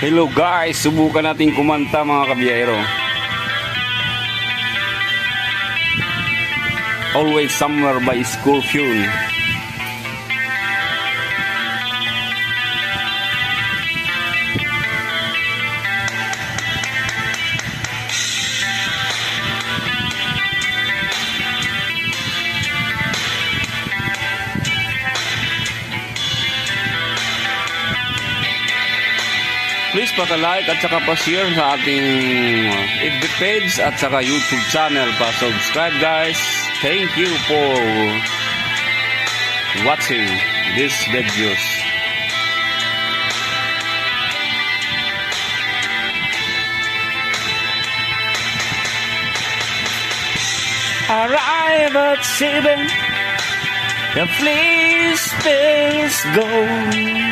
Hello guys, subukan natin kumanta mga kabiyahero. Always Somewhere by Scorpion. Please paka-like at saka pa-share sa ating FB page at saka YouTube channel. Pa-subscribe guys. Thank you for watching these videos. Arrive at 7, the fleece is gone.